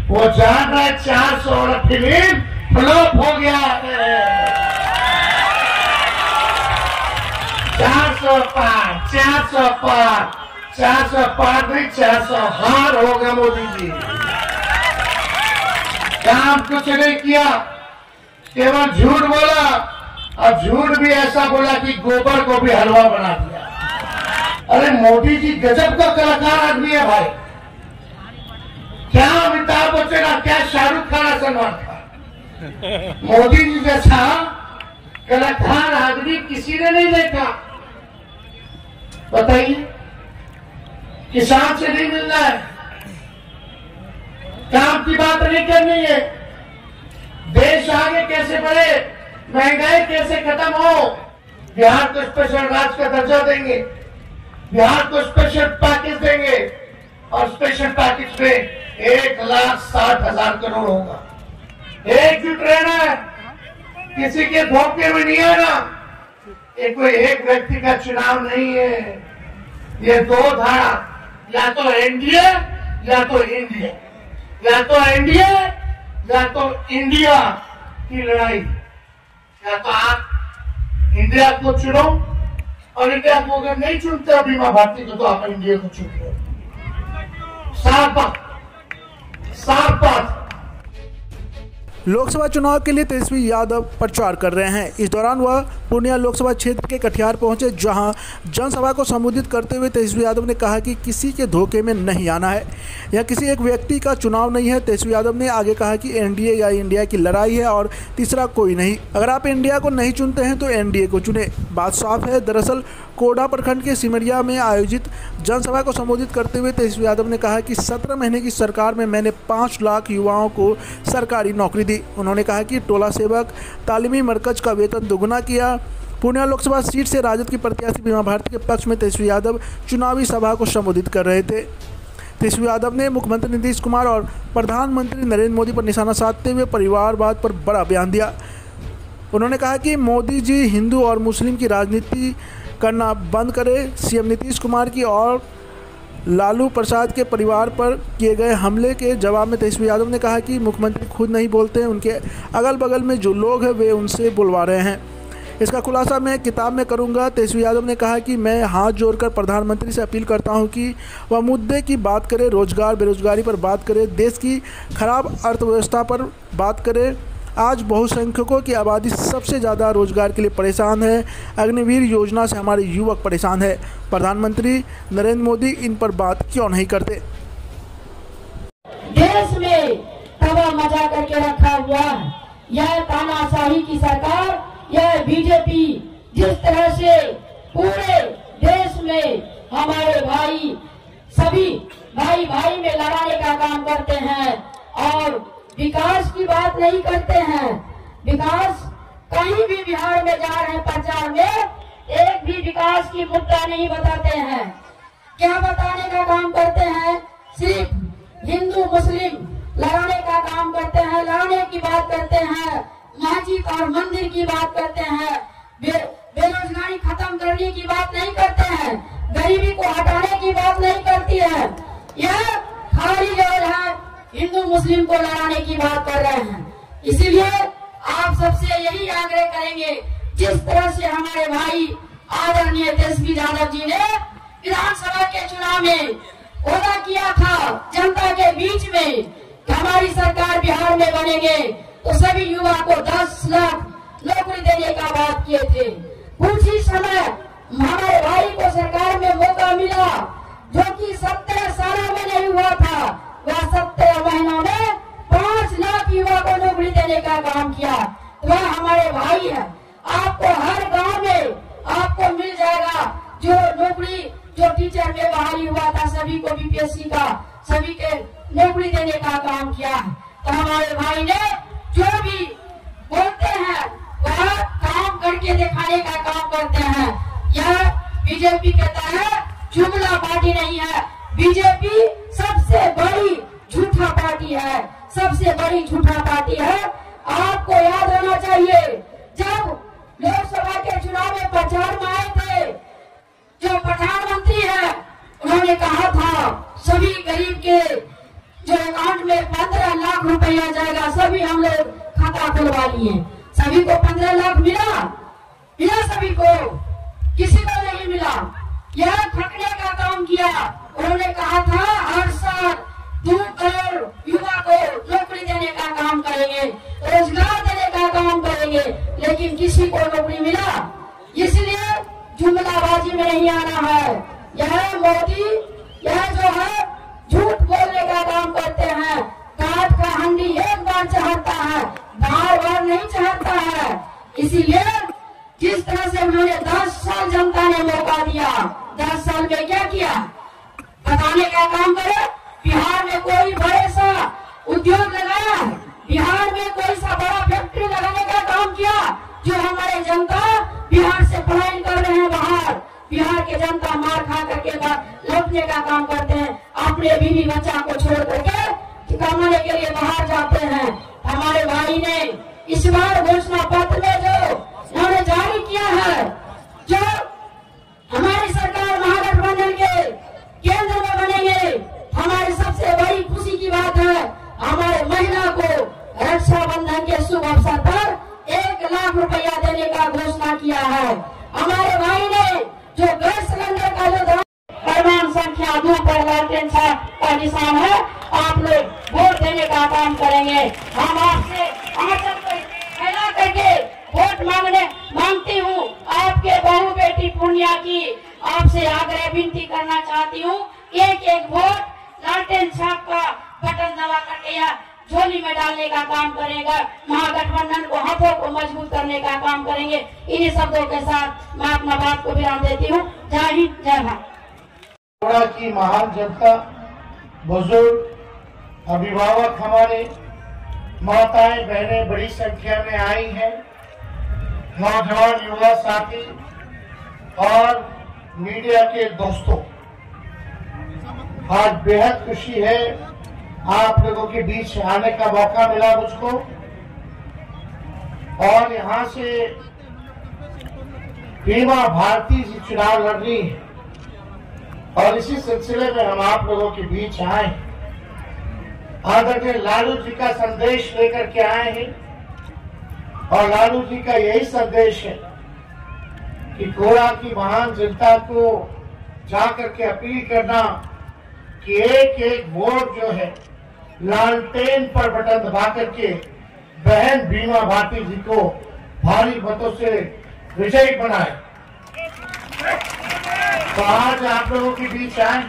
वो जान रहा है 400 और फिल्म फ्लॉप हो गया है। 400 पार 400 पार 400 पार नहीं 400 हार होगा मोदी जी। काम कुछ नहीं किया, केवल झूठ बोला, और झूठ भी ऐसा बोला कि गोबर को भी हलवा बना दिया। अरे मोदी जी गजब का कलाकार आदमी है भाई। क्या अमिताभ बच्चन, क्या शाहरुख खान, सलमान खान, मोदी जी जैसा कलाकार आदमी किसी ने नहीं देखा। बताइए, किसान से नहीं मिलना है, काम की बात नहीं करनी है, देश आगे कैसे बढ़े, महंगाई कैसे खत्म हो, बिहार को स्पेशल राज्य का दर्जा देंगे, बिहार को स्पेशल पैकेज देंगे, और स्पेशल पैकेज में 1,60,000 करोड़ होगा। एकजुट रहना है, किसी के धोखे में नहीं आना। ये कोई एक व्यक्ति का चुनाव नहीं है, ये दो धारा, या तो एनडीए या तो इंडिया, या तो एनडीए या तो इंडिया की लड़ाई। या तो आप इंडिया को चुनो, और इंडिया को अगर नहीं चुनते बीमा भारती को, तो आप इंडिया को चुन लो। साफ बात, साफ बात। लोकसभा चुनाव के लिए तेजस्वी यादव प्रचार कर रहे हैं। इस दौरान वह पूर्णिया लोकसभा क्षेत्र के कटिहार पहुंचे, जहां जनसभा को संबोधित करते हुए तेजस्वी यादव ने कहा कि किसी के धोखे में नहीं आना है, यह किसी एक व्यक्ति का चुनाव नहीं है। तेजस्वी यादव ने आगे कहा कि एनडीए या इंडिया की लड़ाई है और तीसरा कोई नहीं। अगर आप इंडिया को नहीं चुनते हैं तो एनडीए को चुने। बात साफ है। दरअसल कोडा प्रखंड के सिमरिया में आयोजित जनसभा को संबोधित करते हुए तेजस्वी यादव ने कहा कि 17 महीने की सरकार में मैंने 5 लाख युवाओं को सरकारी नौकरी दी। उन्होंने कहा कि टोला सेवक तालीमी मरकज का वेतन दोगुना किया। पूर्णिया लोकसभा सीट से राजद की प्रत्याशी बीमा भारती के पक्ष में तेजस्वी यादव चुनावी सभा को संबोधित कर रहे थे। तेजस्वी यादव ने मुख्यमंत्री नीतीश कुमार और प्रधानमंत्री नरेंद्र मोदी पर निशाना साधते हुए परिवारवाद पर बड़ा बयान दिया। उन्होंने कहा कि मोदी जी हिंदू और मुस्लिम की राजनीति करना बंद करे। सीएम नीतीश कुमार की और लालू प्रसाद के परिवार पर किए गए हमले के जवाब में तेजस्वी यादव ने कहा कि मुख्यमंत्री खुद नहीं बोलते हैं, उनके अगल बगल में जो लोग हैं वे उनसे बुलवा रहे हैं। इसका खुलासा मैं किताब में करूंगा। तेजस्वी यादव ने कहा कि मैं हाथ जोड़कर प्रधानमंत्री से अपील करता हूं कि वह मुद्दे की बात करें, रोजगार बेरोजगारी पर बात करें, देश की खराब अर्थव्यवस्था पर बात करें। आज बहुसंख्यकों की आबादी सबसे ज़्यादा रोजगार के लिए परेशान है। अग्निवीर योजना से हमारे युवक परेशान है। प्रधानमंत्री नरेंद्र मोदी इन पर बात क्यों नहीं करते? देश में तबाह मचा करके रखा हुआ है यह तानाशाही की सरकार, यह बीजेपी जिस तरह से पूरे देश में हमारे भाई सभी भाई भाई में लड़ाने का काम करते हैं और विकास की बात नहीं करते हैं। विकास कहीं भी बिहार में जा रहे हैं प्रचार में, एक भी विकास की मुद्दा नहीं बताते हैं। क्या बताने का काम करते हैं? सिर्फ हिंदू मुस्लिम लड़ाने का काम करते हैं, लड़ाने की बात करते हैं, मस्जिद और मंदिर की बात करते हैं, बेरोजगारी खत्म करने की बात नहीं करते हैं, गरीबी को हटाने की बात नहीं करती है। यह खाली जो है हिंदू मुस्लिम को लड़ाने की बात कर रहे हैं। इसीलिए आप सबसे यही आग्रह करेंगे, जिस तरह से हमारे भाई आदरणीय तेजस्वी यादव जी ने विधानसभा के चुनाव में वादा किया था जनता के बीच में कि हमारी सरकार बिहार में बनेंगे तो सभी युवा को 10 लाख नौकरी देने का बात किए थे। कुछ ही समय हमारे भाई को सरकार में मौका मिला, जो कि 17 सालों में नहीं हुआ था। वह 17 महीनों में 5 लाख युवा को नौकरी देने का काम किया। वह हमारे भाई है। आपको हर गांव में आपको मिल जाएगा जो नौकरी, जो टीचर में बहाली हुआ था सभी को बीपीएससी का, सभी के नौकरी देने का काम किया है। तो हमारे भाई ने जो भी बोलते हैं वह काम करके दिखाने का काम करते हैं। यह बीजेपी कहता है जुमला पार्टी नहीं है, बीजेपी सबसे बड़ी झूठा पार्टी है, सबसे बड़ी झूठा पार्टी है। आपको याद होना चाहिए, जब लोकसभा के चुनाव में प्रचार में आए थे, जो प्रधानमंत्री है उन्होंने कहा था सभी गरीब के जो अकाउंट में 15 लाख रुपया जाएगा, सभी हम लोग खाता खुलवा लिए। सभी को 15 लाख मिला सभी को, किसी को नहीं मिला। यह ठगने का काम किया। उन्होंने कहा था हर साल 2 करोड़ युवा को नौकरी देने का काम करेंगे, रोजगार देने का काम करेंगे, लेकिन किसी को नौकरी मिला। इसलिए जुमलाबाजी में नहीं आना है। यह मोदी यह जो है झूठ बोलने का काम करते हैं। काट का हंडी एक बार चढ़ता है, बार बार नहीं चढ़ता है। इसीलिए जिस तरह से उन्होंने 10 साल जनता ने मौका दिया, 10 साल में क्या किया बताने का काम करे। बिहार में कोई बड़े सा उद्योग लगाया, बिहार में कोई सा बड़ा फैक्ट्री लगाने का काम किया। जो हमारे जनता बिहार से पलायन कर रहे हैं बाहर, बिहार के जनता मार खा करके लौटने का काम करते हैं, अपने बीवी बच्चा को छोड़ करके कमाने के लिए बाहर जाते हैं। हमारे भाई ने इस बार घोषणा पत्र में जो उन्होंने जारी किया है, जो हमारी सरकार महागठबंधन के केंद्र में बनेंगे, हमारी सबसे बड़ी खुशी की बात है। हमारे महिला को रक्षाबंधन के शुभ अवसर पर 1 लाख रुपया देने का घोषणा किया है। हमारे भाई ने जो गैस सिलेंडर का जो प्रमाण संख्या 2 पर लालटेन छाप का निशान है, आप लोग वोट देने का काम करेंगे। हम आपसे आंचल को फैला करके वोट मांगती हूँ। आपके बहू बेटी पूर्णिया की आपसे आग्रह विनती करना चाहती हूँ, एक वोट लालटेन छाप का बटन दबा करके या झोली में डालने का काम करेगा। महागठबंधन को हाथों को मजबूत करने का काम करेंगे। इन्हीं शब्दों के साथ मैं अपना बात को विराम देती हूँ। जय हिंद, जय भारत। की महान जनता, बुजुर्ग, अभिभावक, हमारे माताएं बहनें बड़ी संख्या में आई हैं, नौजवान युवा साथी और मीडिया के दोस्तों, आज बेहद खुशी है आप लोगों के बीच आने का मौका मिला मुझको। और यहाँ से बीमा भारती जी चुनाव लड़ रही है और इसी सिलसिले में हम आप लोगों के बीच आए। आदरणीय लालू जी का संदेश लेकर के आए हैं और लालू जी का यही संदेश है कि कोड़ा की महान जनता को जाकर के अपील करना कि एक वोट जो है लालटेन पर बटन दबा करके बहन बीमा भारती जी को भारी मतों से विजयी बनाए। तो आज आप लोगों के बीच आए।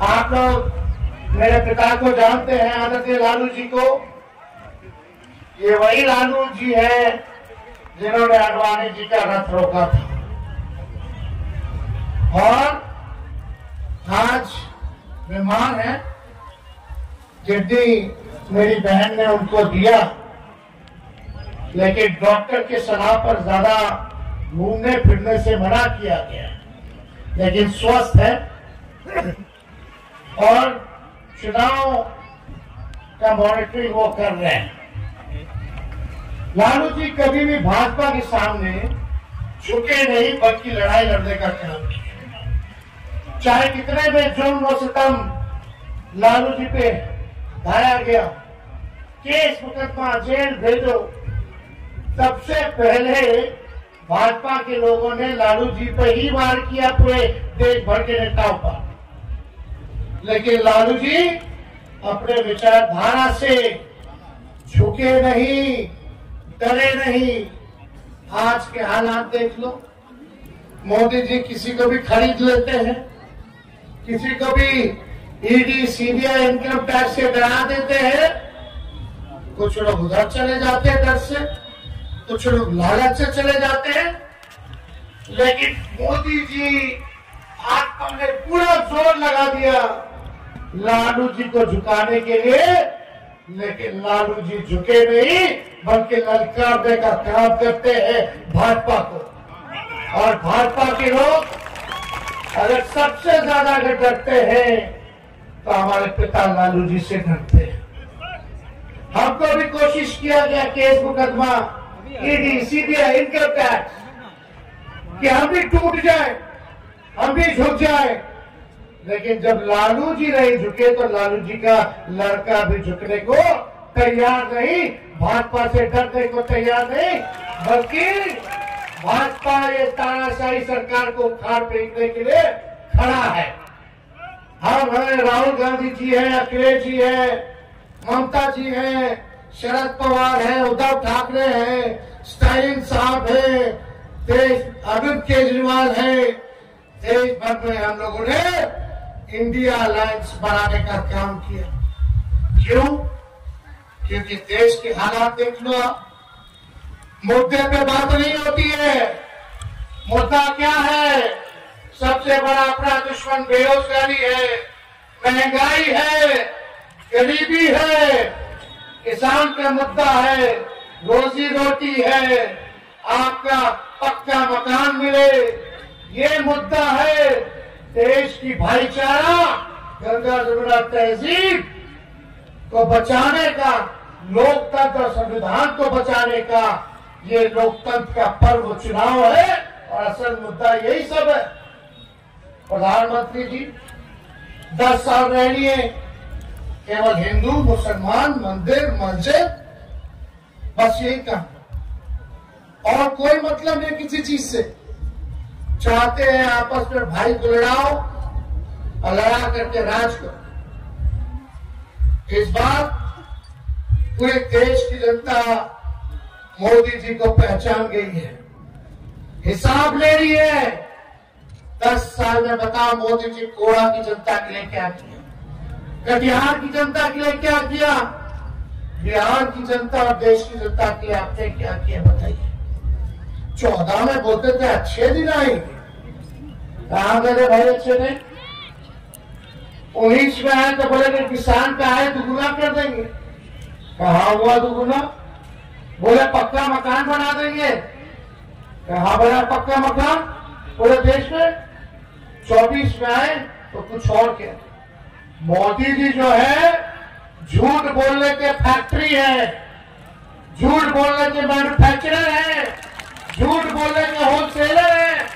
आप लोग मेरे पिता को जानते हैं, आदरणीय लालू जी को। ये वही लालू जी है जिन्होंने आडवाणी जी का रथ रोका था। और आज बीमार है, गिड्डी मेरी बहन ने उनको दिया, लेकिन डॉक्टर के सलाह पर ज्यादा घूमने फिरने से मना किया गया, लेकिन स्वस्थ है और चुनाव का मॉनिटरिंग वो कर रहे हैं। लालू जी कभी भी भाजपा के सामने झुके नहीं, बल्कि लड़ाई लड़ने का काम किया। चाहे कितने में जुल्म और सितम लालू जी पे ढाया गया, केस मुकदमा जेल भेजो, सबसे पहले भाजपा के लोगों ने लालू जी पे ही वार किया पूरे देश भर के नेताओं पर। लेकिन लालू जी अपने विचारधारा से झुके नहीं, डरे नहीं। आज के हालात देख लो, मोदी जी किसी को भी खरीद लेते हैं, किसी को भी ईडी सीबीआई इनकम टैक्स से डरा देते हैं। कुछ लोग उधर चले जाते हैं डर से, कुछ लोग लालच से चले जाते हैं, लेकिन मोदी जी भाजपा ने पूरा जोर लगा दिया लालू जी को झुकाने के लिए, लेकिन लालू जी झुके नहीं, बल्कि ललकारने का काम करते हैं भाजपा को। और भाजपा के लोग अगर सबसे ज्यादा अगर डरते हैं तो हमारे पिता लालू जी से डरते हैं। हमको भी कोशिश किया गया केस मुकदमा, ईडी सीबीआई इनकम टैक्स, कि हम भी टूट जाए, हम भी झुक जाए, लेकिन जब लालू जी नहीं झुके तो लालू जी का लड़का भी झुकने को तैयार नहीं, भाजपा से डरने को तैयार नहीं, बल्कि भाजपा ये तानाशाही सरकार को उखाड़ फेंकने के लिए खड़ा है। हम हैं, राहुल गांधी जी हैं, अखिलेश जी हैं, ममता जी हैं, शरद पवार हैं, उद्धव ठाकरे हैं, स्टालिन साहब हैं, अरविंद केजरीवाल हैं। देश भर में हम लोगों ने इंडिया अलायंस बनाने का काम किया। क्यों? क्योंकि देश के हालात देख लो, मुद्दे पे बात नहीं होती है। मुद्दा क्या है? सबसे बड़ा अपना दुश्मन बेरोजगारी है, महंगाई है, गरीबी है, किसान का मुद्दा है, रोजी रोटी है, आपका पक्का मकान मिले, ये मुद्दा है। देश की भाईचारा, गंगा जमुना तहजीब को बचाने का, लोकतंत्र और संविधान को बचाने का ये लोकतंत्र का पर्व चुनाव है और असल मुद्दा यही सब है। प्रधानमंत्री जी 10 साल रह लिए, केवल हिंदू मुसलमान मंदिर मस्जिद, बस यही काम, और कोई मतलब नहीं किसी चीज से। चाहते हैं आपस में भाई को लड़ाओ और लड़ा करके राज करो। इस बार पूरे देश की जनता मोदी जी को पहचान गई है, हिसाब ले रही है। 10 साल में बताओ मोदी जी कोड़ा की जनता के लिए क्या किया, कटिहार की जनता के लिए क्या किया, बिहार की जनता और देश की जनता के लिए आपने क्या किया बताइए। 14 में बोलते थे अच्छे दिन आएंगे, कहा मेरे भाई अच्छे दिन। 19 में आए तो बोले कि किसान का आय दुगुना कर देंगे, कहा हुआ दुगुना। बोले पक्का मकान बना देंगे, कहा बना पक्का मकान पूरे देश में। 24 में आए तो कुछ और क्या। मोदी जी जो है झूठ बोलने के फैक्ट्री है, झूठ बोलने के मैन्युफैक्चरर है, झूठ बोलने के होलसेलर है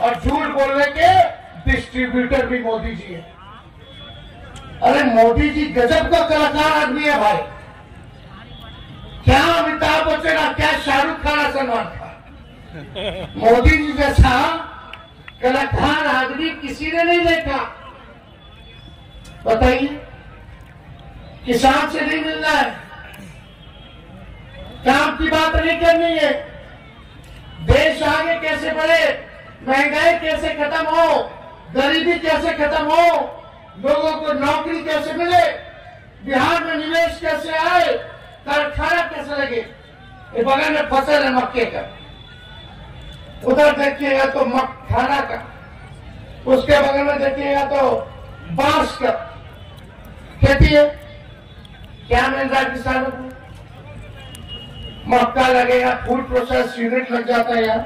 और झूठ बोलने के डिस्ट्रीब्यूटर भी मोदी जी है। अरे मोदी जी गजब का कलाकार आदमी है भाई। क्या अमिताभ बच्चन, क्या शाहरुख खान, सलमान खान, मोदी जी जैसा कलाकार आदमी किसी ने नहीं देखा। बताइए, किसान से नहीं मिलना है, काम की बात नहीं करनी है, देश आगे कैसे बढ़े, महंगाई कैसे खत्म हो, गरीबी कैसे खत्म हो, लोगों को नौकरी कैसे मिले, बिहार में निवेश कैसे आए, कारखाना कैसे लगे। ये बगल में फसल है मक्के का, उधर देखिएगा तो मखाना का, उसके बगल में देखिएगा तो बांस का खेती है। क्या मिल रहा है किसानों को? मक्का लगेगा, फूड प्रोसेस यूनिट लग जाता है यार,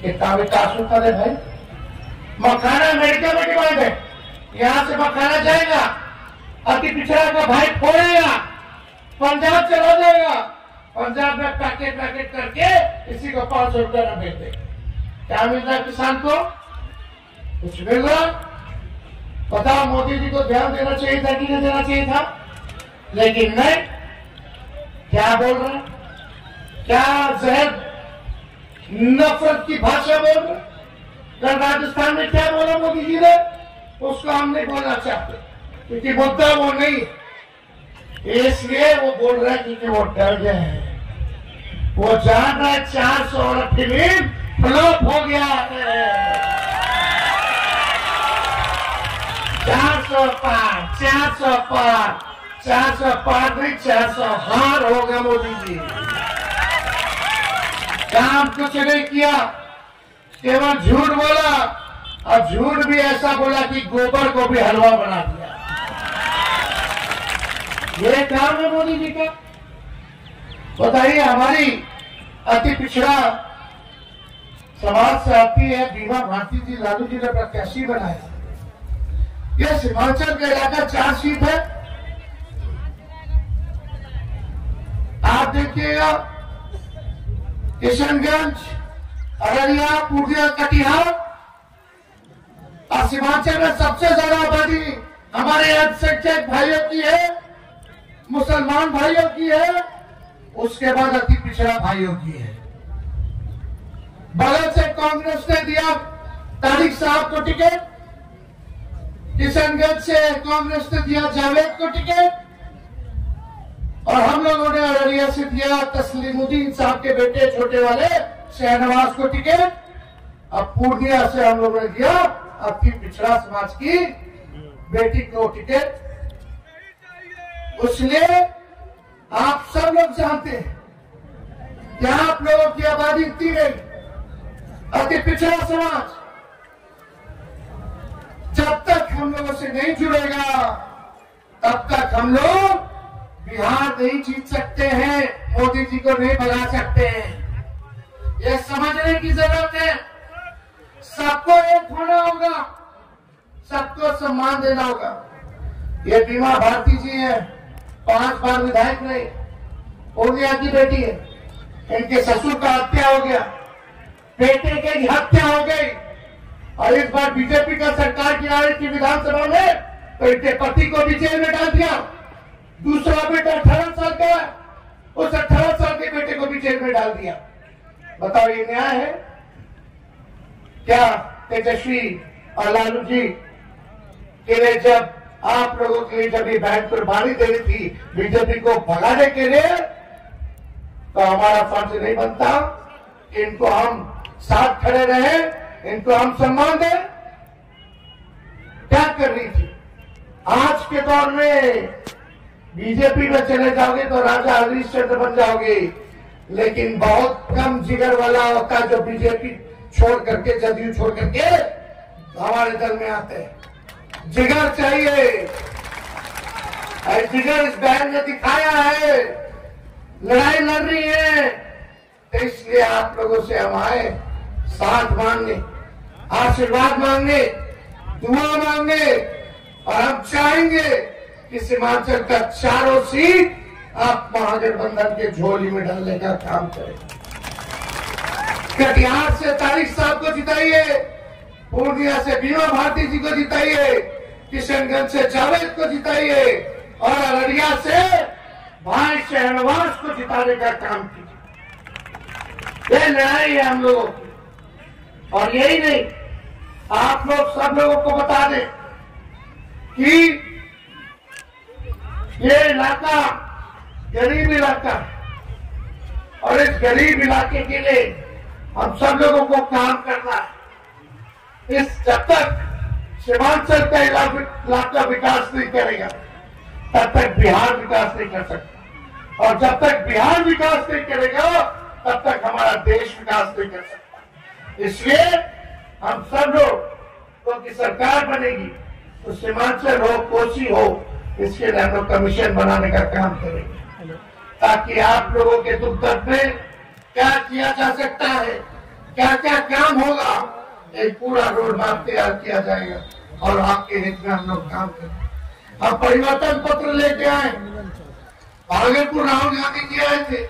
कितना विकास होता है भाई। मखाना अमेरिका में डिमांड है, यहां से मखाना जाएगा, अति पिछड़ा का भाई फोड़ेगा, पंजाब चला जाएगा, पंजाब में पैकेट करके इसी को 500 रुपए में बेच देगा। क्या मिल रहा है किसान को? कुछ मिल रहा? बताओ, मोदी जी को ध्यान देना चाहिए था कि नहीं देना चाहिए था? लेकिन नहीं, क्या बोल रहे हैं, क्या जहर नफरत की भाषा बोल रहे। कल राजस्थान में क्या बोला मोदी जी ने, उसको हम नहीं बोलना चाहते क्योंकि मुद्दा वो नहीं, इसलिए वो बोल रहे हैं क्योंकि वो डर गए हैं। वो जान रहा है 400 और फिल्म फ्लॉप हो गया है। 400 पार 400 पार 400 पार नहीं, 400 हार होगा मोदी जी। काम कुछ नहीं किया, केवल झूठ बोला, और झूठ भी ऐसा बोला कि गोबर को भी हलवा बना दिया। ये काम है मोदी जी का। बताइए, हमारी अति पिछड़ा समाज से आती है बीमा भारती जी, लालू जी ने प्रत्याशी बनाया। यह सीमांचल का इलाका 4 सीट है। आप देखिएगा, किशनगंज, अररिया, पूर्णिया, कटिहार और सीमांचल में सबसे ज्यादा आबादी हमारे अल्पसंख्यक भाइयों की है, मुसलमान भाइयों की है, उसके बाद अति पिछड़ा भाइयों की है। बगल से कांग्रेस ने दिया तारिक साहब को टिकट, किशनगंज से कांग्रेस ने दिया जावेद को टिकट, और हम लोगों ने अररिया से दिया तस्लीमुद्दीन साहब के बेटे छोटे वाले शहनवाज को टिकट। अब पूर्णिया से हम लोगों ने दिया अति पिछड़ा समाज की बेटी को टिकट। इसलिए आप सब लोग जानते हैं कि आप लोगों की आबादी इतनी नहीं, अति पिछड़ा समाज जब तक हम लोगों से नहीं जुड़ेगा तब तक हम लोग बिहार नहीं जीत सकते हैं, मोदी जी को नहीं भगा सकते हैं। ये समझने की जरूरत है। सबको एक होना होगा, सबको सम्मान देना होगा। ये बीमा भारती जी है, 5 बार विधायक रहे, पूर्णिया की बेटी है। इनके ससुर का हत्या हो गया, बेटे की हत्या हो गई, और इस बार बीजेपी का सरकार गिरा रही थी विधानसभा में, तो इनके पति को भी जेल में डाल दिया। दूसरा बेटा 18 साल का, उस 18 साल के बेटे को भी जेल में डाल दिया। बताओ ये न्याय है क्या? तेजस्वी और लालू जी के लिए जब आप लोगों के लिए जब ये बहन कुर्बानी दे रही थी बीजेपी को भगाने के लिए, तो हमारा फर्ज नहीं बनता कि इनको हम साथ खड़े रहे, इनको हम सम्मान दें? क्या कर रही थी? आज के दौर में बीजेपी में चले जाओगे तो राजा हरिश्चंद्र बन जाओगे, लेकिन बहुत कम जिगर वाला होता है जो बीजेपी छोड़ करके, जदयू छोड़ करके हमारे दल में आते हैं। जिगर चाहिए, जिगर इस बहन ने दिखाया है, लड़ाई लड़ रही है, तो इसलिए आप लोगों से हम आए साथ मांगने, आशीर्वाद मांगने, दुआ मांगने, और हम चाहेंगे कि सीमांचल का चारों सीट आप महागठबंधन के झोली में डालने का काम करें। कटिहार से तारिक साहब को जिताइए, पूर्णिया से बीमा भारती जी को जिताइए, किशनगंज से जावेद को जिताइए, और अररिया से भाई शहनवाज को जिताने का काम कीजिए। ये लड़ाई है हम लोगों की। और यही नहीं, आप लोग सब लोगों को बता दें कि ये इलाका गरीब इलाका है, और इस गरीब इलाके के लिए हम सब लोगों को काम करना है। जब तक सीमांचल का इलाका विकास नहीं करेगा तब तक बिहार विकास नहीं कर सकता, और जब तक बिहार विकास नहीं करेगा तब तक हमारा देश विकास नहीं कर सकता। इसलिए हम सब लोग की सरकार बनेगी तो सीमांचल हो, कोसी हो, इसके लिए हम लोग कमीशन बनाने का काम करेंगे, ताकि आप लोगों के दुख दर्द में क्या किया जा सकता है, क्या क्या काम होगा, एक पूरा रोड मैप तैयार किया जाएगा, और आपके हित में हम लोग काम करेंगे। हम परिवर्तन पत्र लेके आए, भागलपुर राहुल गांधी जी आए थे,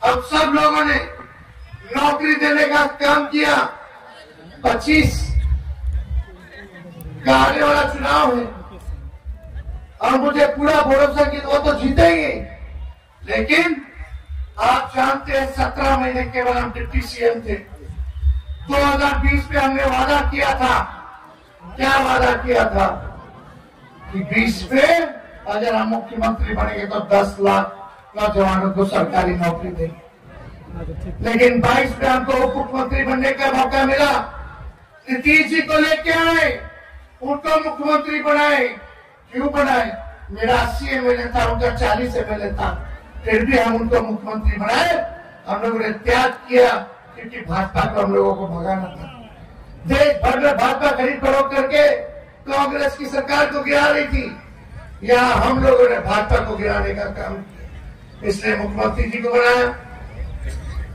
अब सब लोगों ने नौकरी देने का काम किया। 25 का आने वाला चुनाव है, और मुझे पूरा भरोसा कि वो तो जीतेंगे, लेकिन आप जानते हैं 17 महीने केवल हम डिप्टी सीएम थे। 2020 में हमने वादा किया था, क्या वादा किया था कि 20 में अगर हम मुख्यमंत्री बनेंगे तो 10 लाख नौजवानों को सरकारी नौकरी देंगे। लेकिन 22 में हमको उप मुख्यमंत्री बनने का मौका मिला, नीतीश जी को लेके आए, उनको मुख्यमंत्री बनाए। क्यों बनाए? मेरा 80 एमएलए था, उनका 40 एमएलए था, फिर भी हम उनको मुख्यमंत्री बनाए। हम लोगों ने त्याग किया क्योंकि भाजपा को हम लोगों को भगाना था। देश भर में भाजपा खरीद फरोख्त करके कांग्रेस की सरकार को गिरा रही थी, यहाँ हम लोगों ने भाजपा को गिराने का काम किया। इसलिए मुख्यमंत्री जी को बनाया,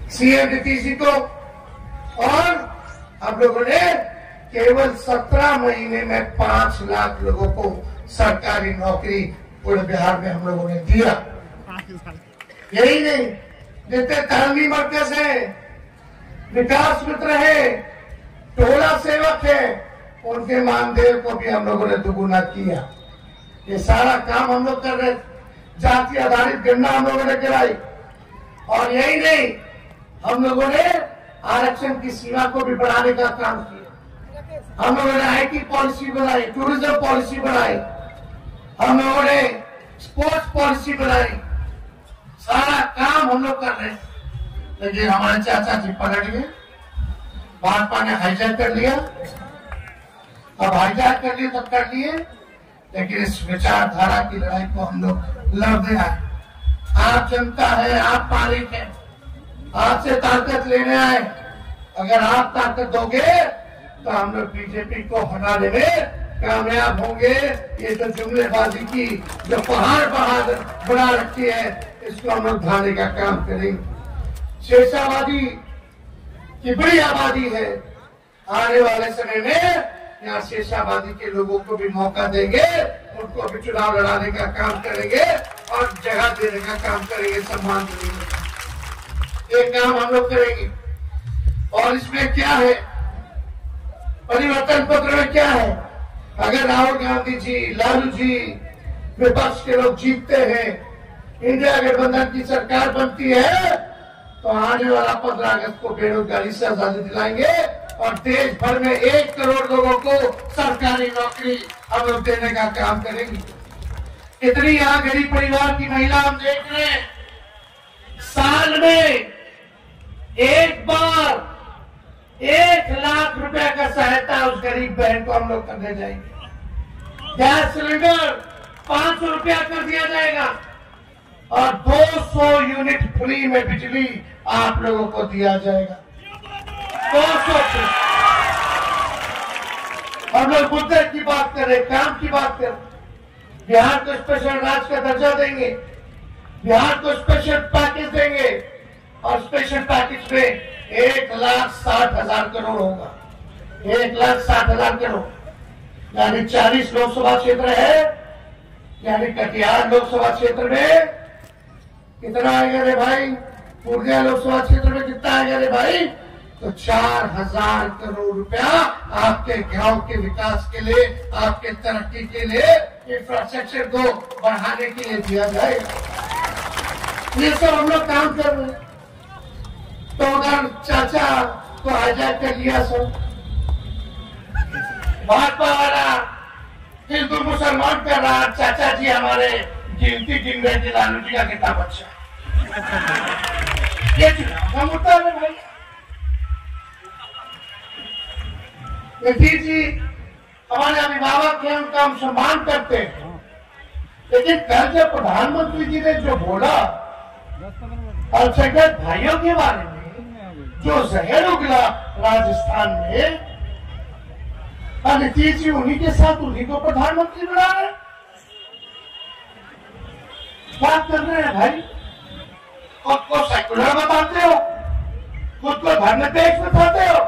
सीएम नीतीश जी को, और हम लोगों ने केवल 17 महीने में 5 लाख लोगों को सरकारी नौकरी पूरे बिहार में हम लोगों ने दिया। यही नहीं, जितने तालीमी मरकज है, विकास मित्र है, टोला सेवक है, उनके मानदेय को भी हम लोगों ने दुगुना किया। ये सारा काम हम लोग कर रहे, जाति आधारित गणना हम लोगों ने कराई। और यही नहीं, हम लोगों ने आरक्षण की सीमा को भी बढ़ाने का काम किया। हम लोगों ने आईटी पॉलिसी बनाई, टूरिज्म पॉलिसी बनाई, हम लोगों ने स्पोर्ट्स पॉलिसी बनाई। सारा काम हम लोग कर रहे हैं, लेकिन हमारे चाचा जी पलट गए। भाजपा ने हाईजैक कर लिया। अब हाईजैक कर लिए तो कर लिए, लेकिन इस विचारधारा की लड़ाई को हम लोग लड़ते आए। आप जनता है, आप मालिक है, आपसे ताकत लेने आए। अगर आप ताकत दोगे तो हम लोग बीजेपी को हटाने में कामयाब होंगे। ये तो जुमलेबाजी की जो पहाड़ बना रखी है, इसको हम लोग ढाने का काम करेंगे। शेषाबादी की बड़ी आबादी है, आने वाले समय में यहाँ शेषाबादी के लोगों को भी मौका देंगे, उनको भी चुनाव लड़ाने का काम करेंगे और जगह देने का काम करेंगे, सम्मान देंगे। ये काम हम लोग करेंगे। और इसमें क्या है, परिवर्तन पत्र में क्या है? अगर राहुल गांधी जी, लालू जी, विपक्ष के लोग जीतते हैं, इंडिया गठबंधन की सरकार बनती है, तो आने वाला 15 अगस्त को बेरोजगारी से आजादी दिलाएंगे और देश भर में 1 करोड़ लोगों को सरकारी नौकरी हम लोग देने का काम करेंगे। इतनी यहाँ गरीब परिवार की महिला हम देख रहे हैं, साल में एक बार 1 लाख रुपए का सहायता उस गरीब बहन को हम लोग करने जाएंगे। गैस सिलेंडर 500 रुपया कर दिया जाएगा और 200 यूनिट फ्री में बिजली आप लोगों को दिया जाएगा। 200। हम लोग मुद्दे की बात करें, काम की बात करें। बिहार को स्पेशल राज्य का दर्जा देंगे, बिहार को स्पेशल पैकेज देंगे और स्पेशल पैकेज में 1,60,000 करोड़ होगा। 1,60,000 करोड़ यानी 40 लोकसभा क्षेत्र है, यानी कटिहार लोकसभा क्षेत्र में कितना आएगा रे भाई? पूर्णिया लोकसभा क्षेत्र में कितना आएगा रे भाई? तो 4,000 करोड़ रुपया आपके गांव के विकास के लिए, आपके तरक्की के लिए, इंफ्रास्ट्रक्चर को बढ़ाने के लिए दिया जाएगा। ये सब हम लोग काम कर रहे हैं। तो अगर चाचा को हाईजैक कर लिया सब, भाजपा वाला हिंदू मुसलमान कर रहा, चाचा जी हमारे गिनती गिन रहे थे लालू जी का कितना बच्चा। ये चुनाव का मुद्दा है भाई। नीतीश जी हमारे अभिभावक हैं, उनका हम सम्मान करते हैं, लेकिन कल जब प्रधानमंत्री जी ने जो बोला अल्पसंख्यक भाइयों के बारे में, जो जहर उगला राजस्थान में, और नीतीश जी उन्हीं के साथ उन्हीं को प्रधानमंत्री बना रहे, बात कर रहे हैं भाई। खुद को सेकुलर बताते हो, खुद को धर्मनिरपेक्ष बताते हो,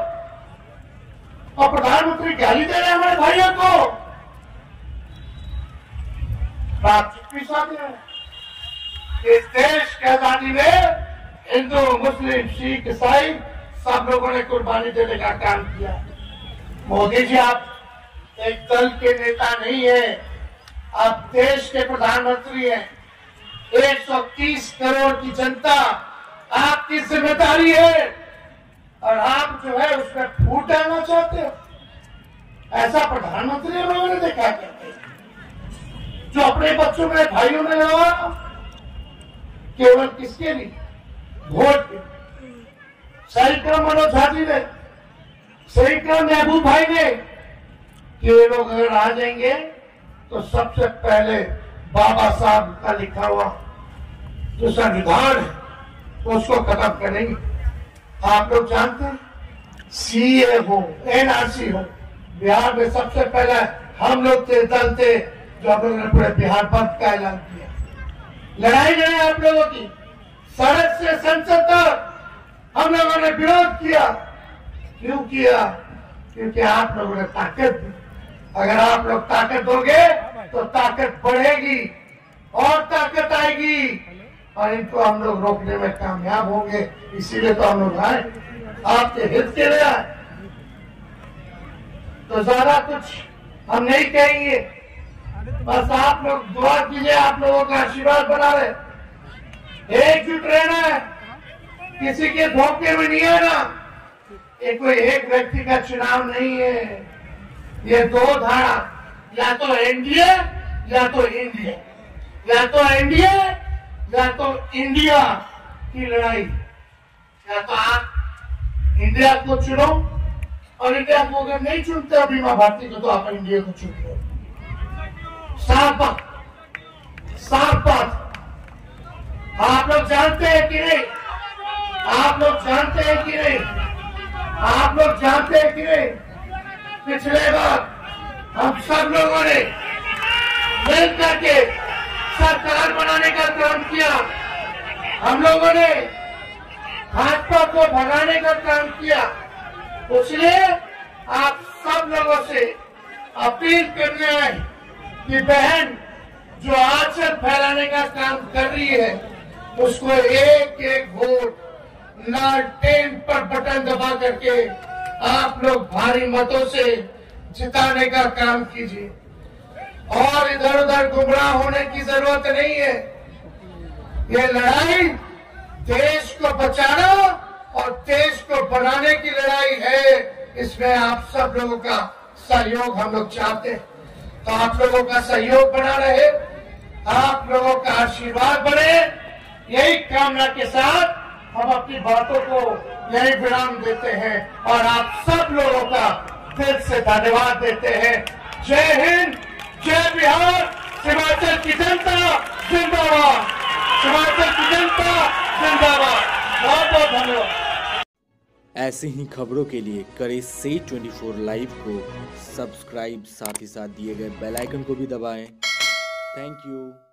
और प्रधानमंत्री गाली दे रहे हैं हमारे भाइयों को। बात चुप्पी साथ है। इस देश की आजादी में हिंदू, मुस्लिम, सिख, ईसाई सब लोगों ने कुर्बानी देने का काम किया। मोदी जी आप एक दल के नेता नहीं है, आप देश के प्रधानमंत्री हैं। 130 करोड़ की जनता आपकी जिम्मेदारी है और आप जो है उसमें फूट डालना चाहते हो। ऐसा प्रधानमंत्री हम लोगों ने देखा करते, जो अपने बच्चों में भाइयों में लगा केवल किसके लिए? वोट के। सही काम मनोज झा जी ने, सही काम महबूब भाई ने कि ये लोग अगर आ जाएंगे तो सबसे पहले बाबा साहब का लिखा हुआ जो संविधान है उसको खत्म करेंगे। आप लोग जानते हैं, सीए हो, एनआरसी हो, बिहार में सबसे पहले हम लोग थे, दल थे जो हम लोगों ने पूरे बिहार बंद का ऐलान किया। लड़ाई लड़े आप लोगों की, सड़क से संसद तक हम लोगों ने विरोध किया। क्यों किया? क्योंकि आप लोगों ने ताकत दी। अगर आप लोग ताकत दोगे तो ताकत बढ़ेगी और ताकत आएगी और इनको हम लोग रोकने में कामयाब होंगे। इसीलिए तो हम लोग आए, आपके हित के लिए आए। तो ज्यादा कुछ हम नहीं कहेंगे, बस आप लोग दुआ कीजिए, आप लोगों का आशीर्वाद बना रहे, एकजुट रहना है, किसी के धोखे में नहीं आना। ये कोई एक व्यक्ति का चुनाव नहीं है, ये दो धारा, या तो एनडीए या तो इंडिया, या तो एनडीए या तो इंडिया की लड़ाई। या तो आप इंडिया को चुनो, और इंडिया को अगर नहीं चुनते बीमा भारती को, तो आप इंडिया को चुन लो। साफ बात। आप लोग जानते हैं कि नहीं? आप लोग जानते हैं कि नहीं? आप लोग जानते हैं कि नहीं? पिछले बार हम सब लोगों ने मिल करके सरकार बनाने का काम किया, हम लोगों ने भाजपा को भगाने का काम किया। इसलिए आप सब लोगों से अपील करने आए कि बहन जो आंचल फैलाने का काम कर रही है, उसको एक एक वोट लालटेन पर बटन दबा करके आप लोग भारी मतों से जिताने का काम कीजिए, और इधर उधर गुमराह होने की जरूरत नहीं है। ये लड़ाई देश को बचाना और देश को बनाने की लड़ाई है। इसमें आप सब लोगों का सहयोग हम लोग चाहते हैं, तो आप लोगों का सहयोग बना रहे, आप लोगों का आशीर्वाद बने, यही कामना के साथ हम अपनी बातों को यही विराम देते हैं, और आप सब लोगों का दिल से धन्यवाद देते हैं। जय हिंद, जय बिहार, हिमाचल की जनता जिंदाबाद, हिमाचल की जनता जिंदाबाद। बहुत बहुत धन्यवाद। ऐसे ही खबरों के लिए करें से 24 लाइव को सब्सक्राइब, साथ ही साथ दिए गए बेल आइकन को भी दबाएं। Thank you.